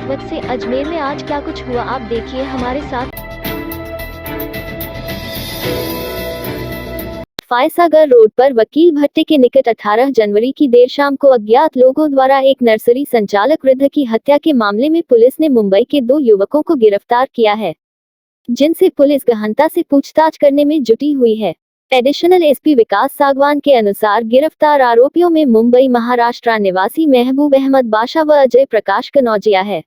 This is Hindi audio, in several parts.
वक्त से अजमेर में आज क्या कुछ हुआ, आप देखिए हमारे साथ। फायसागर रोड पर वकील भट्टे के निकट 18 जनवरी की देर शाम को अज्ञात लोगों द्वारा एक नर्सरी संचालक वृद्ध की हत्या के मामले में पुलिस ने मुंबई के 2 युवकों को गिरफ्तार किया है, जिनसे पुलिस गहनता से पूछताछ करने में जुटी हुई है। एडिशनल एसपी विकास सागवान के अनुसार गिरफ्तार आरोपियों में मुंबई महाराष्ट्र निवासी महबूब अहमद बाशा व अजय प्रकाश कनौजिया है।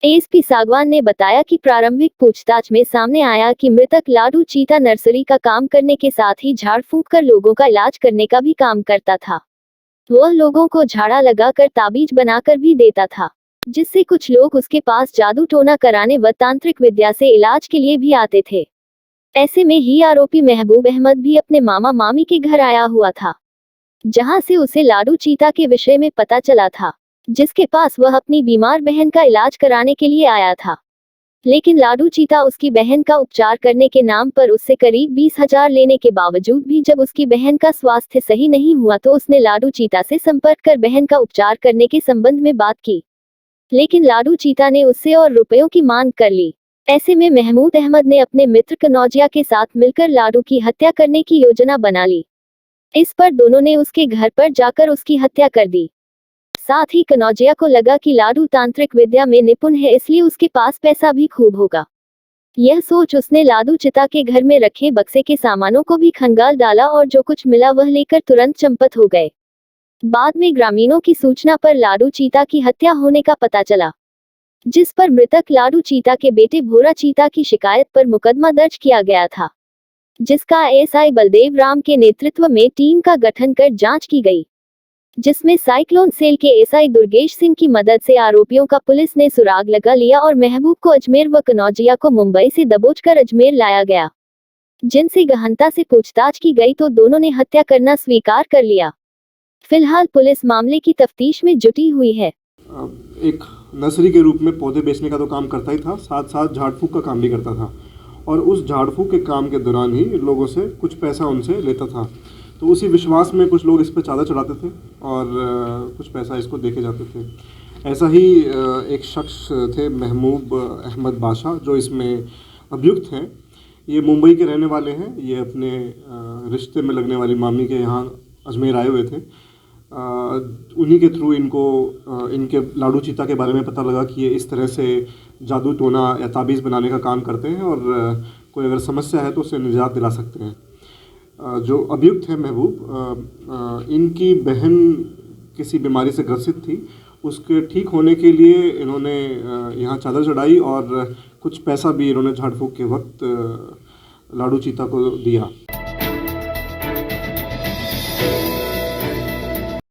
एसपी सागवान ने बताया कि प्रारंभिक पूछताछ में सामने आया कि मृतक लाडू चीता नर्सरी का काम करने के साथ ही झाड़ फूंक कर लोगों का इलाज करने का भी काम करता था। वह लोगों को झाड़ा लगाकर ताबीज बनाकर भी देता था, जिससे कुछ लोग उसके पास जादू टोना कराने व तांत्रिक विद्या से इलाज के लिए भी आते थे। ऐसे में ही आरोपी महबूब अहमद भी अपने मामा मामी के घर आया हुआ था, जहां से उसे लाडू चीता के विषय में पता चला था, जिसके पास वह अपनी बीमार बहन का इलाज कराने के लिए आया था। लेकिन लाडू चीता उसकी बहन का उपचार करने के नाम पर उससे करीब 20,000 लेने के बावजूद भी जब उसकी बहन का स्वास्थ्य सही नहीं हुआ तो उसने लाडू चीता से संपर्क कर बहन का उपचार करने के संबंध में बात की, लेकिन लाडू चीता ने उससे और रुपयों की मांग कर ली। ऐसे में महमूद अहमद ने अपने मित्र कनौजिया के साथ मिलकर लाडू की हत्या करने की योजना बना ली। इस पर दोनों ने उसके घर पर जाकर उसकी हत्या कर दी। साथ ही कनौजिया को लगा कि लाडू तांत्रिक विद्या में निपुण है, इसलिए उसके पास पैसा भी खूब होगा। यह सोच उसने लाडू चिता के घर में रखे बक्से के सामानों को भी खंगाल डाला और जो कुछ मिला वह लेकर तुरंत चंपत हो गए। बाद में ग्रामीणों की सूचना पर लाडू चीता की हत्या होने का पता चला, जिस पर मृतक लाडू चीता के बेटे भोरा चीता की शिकायत पर मुकदमा दर्ज किया गया था, जिसका एएसआई बलदेव राम के नेतृत्व में टीम का गठन कर जांच की गई, जिसमें साइक्लोन सेल के एसआई दुर्गेश सिंह की मदद से आरोपियों का पुलिस ने सुराग लगा लिया और महबूब को अजमेर व कनौजिया को मुंबई से दबोचकर अजमेर लाया गया, जिनसे गहनता से पूछताछ की गई तो दोनों ने हत्या करना स्वीकार कर लिया। फिलहाल पुलिस मामले की तफ्तीश में जुटी हुई है। एक नर्सरी के रूप में पौधे बेचने का तो काम करता ही था, साथ साथ झाड़ फूक का काम भी करता था और उस झाड़ फूक के काम के दौरान ही लोगों से कुछ पैसा उनसे लेता था। तो उसी विश्वास में कुछ लोग इस पर चाँदा चढ़ाते थे और कुछ पैसा इसको देके जाते थे। ऐसा ही एक शख्स थे महबूब अहमद बाशा, जो इसमें अभियुक्त हैं। ये मुंबई के रहने वाले हैं। ये अपने रिश्ते में लगने वाली मामी के यहाँ अजमेर आए हुए थे। उन्हीं के थ्रू इनको इनके लाडू चीता के बारे में पता लगा कि ये इस तरह से जादू टोना या ताबीज़ बनाने का काम करते हैं और कोई अगर समस्या है तो उससे निजात दिला सकते हैं। जो अभियुक्त है महबूब, इनकी बहन किसी बीमारी से ग्रसित थी। उसके ठीक होने के लिए इन्होंने यहाँ चादर चढ़ाई और कुछ पैसा भी इन्होंने झाड़ फूक के वक्त लाडू चीता को दिया।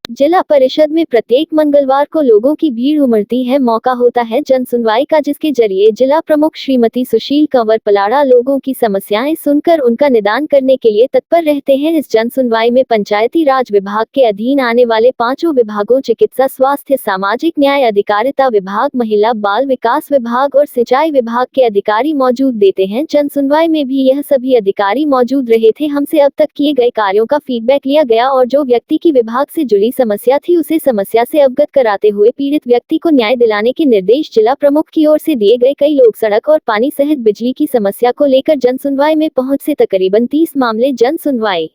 जिला परिषद में प्रत्येक मंगलवार को लोगों की भीड़ उमड़ती है। मौका होता है जन सुनवाई का, जिसके जरिए जिला प्रमुख श्रीमती सुशील कंवर पलाड़ा लोगों की समस्याएं सुनकर उनका निदान करने के लिए तत्पर रहते हैं। इस जन सुनवाई में पंचायती राज विभाग के अधीन आने वाले 5 विभागों चिकित्सा, स्वास्थ्य, सामाजिक न्याय, अधिकारिता विभाग, महिला बाल विकास विभाग और सिंचाई विभाग के अधिकारी मौजूद देते हैं। जन सुनवाई में भी यह सभी अधिकारी मौजूद रहे थे। हमसे अब तक किए गए कार्यों का फीडबैक लिया गया और जो व्यक्ति की विभाग से जुड़ी समस्या थी उसे समस्या से अवगत कराते हुए पीड़ित व्यक्ति को न्याय दिलाने के निर्देश जिला प्रमुख की ओर से दिए गए। कई लोग सड़क और पानी सहित बिजली की समस्या को लेकर जन सुनवाई में पहुंच से तकरीबन 30 मामले जन सुनवाई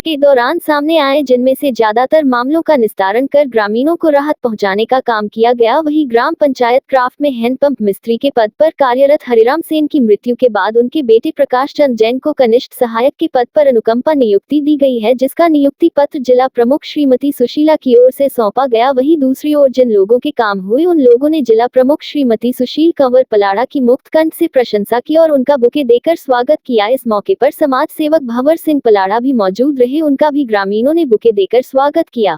के दौरान सामने आए, जिनमें से ज्यादातर मामलों का निस्तारण कर ग्रामीणों को राहत पहुंचाने का काम किया गया। वहीं ग्राम पंचायत क्राफ्ट में हैंडपंप मिस्त्री के पद पर कार्यरत हरिराम सेन की मृत्यु के बाद उनके बेटे प्रकाश चंद जैन को कनिष्ठ सहायक के पद पर अनुकंपा नियुक्ति दी गई है, जिसका नियुक्ति पत्र जिला प्रमुख श्रीमती सुशीला की ओर से सौंपा गया। वहीं दूसरी ओर जिन लोगों के काम हुए उन लोगों ने जिला प्रमुख श्रीमती सुशील कंवर पलाड़ा की मुक्त कंठ से प्रशंसा की और उनका बुके देकर स्वागत किया। इस मौके पर समाज सेवक भंवर सिंह पलाड़ा भी मौजूद रहे, उनका भी ग्रामीणों ने बुके देकर स्वागत किया।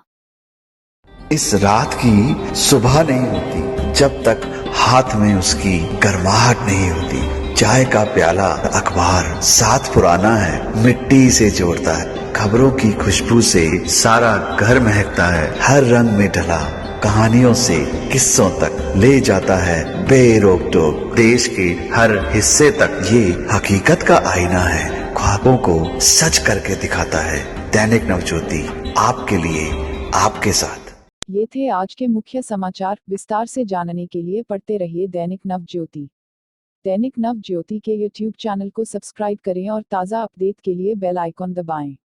इस रात की सुबह नहीं होती जब तक हाथ में उसकी गर्माहट नहीं होती। चाय का प्याला, अखबार साथ पुराना है, मिट्टी से जोड़ता है। खबरों की खुशबू से सारा घर महकता है। हर रंग में ढला कहानियों से किस्सों तक ले जाता है बेरोक टोक। देश के हर हिस्से तक ये हकीकत का आईना है, ख्वाबों को सच करके दिखाता है। दैनिक नवज्योति आपके लिए, आपके साथ। ये थे आज के मुख्य समाचार। विस्तार से जानने के लिए पढ़ते रहिए दैनिक नवज्योति। दैनिक नवज्योति के YouTube चैनल को सब्सक्राइब करें और ताज़ा अपडेट के लिए बेल आइकॉन दबाएं।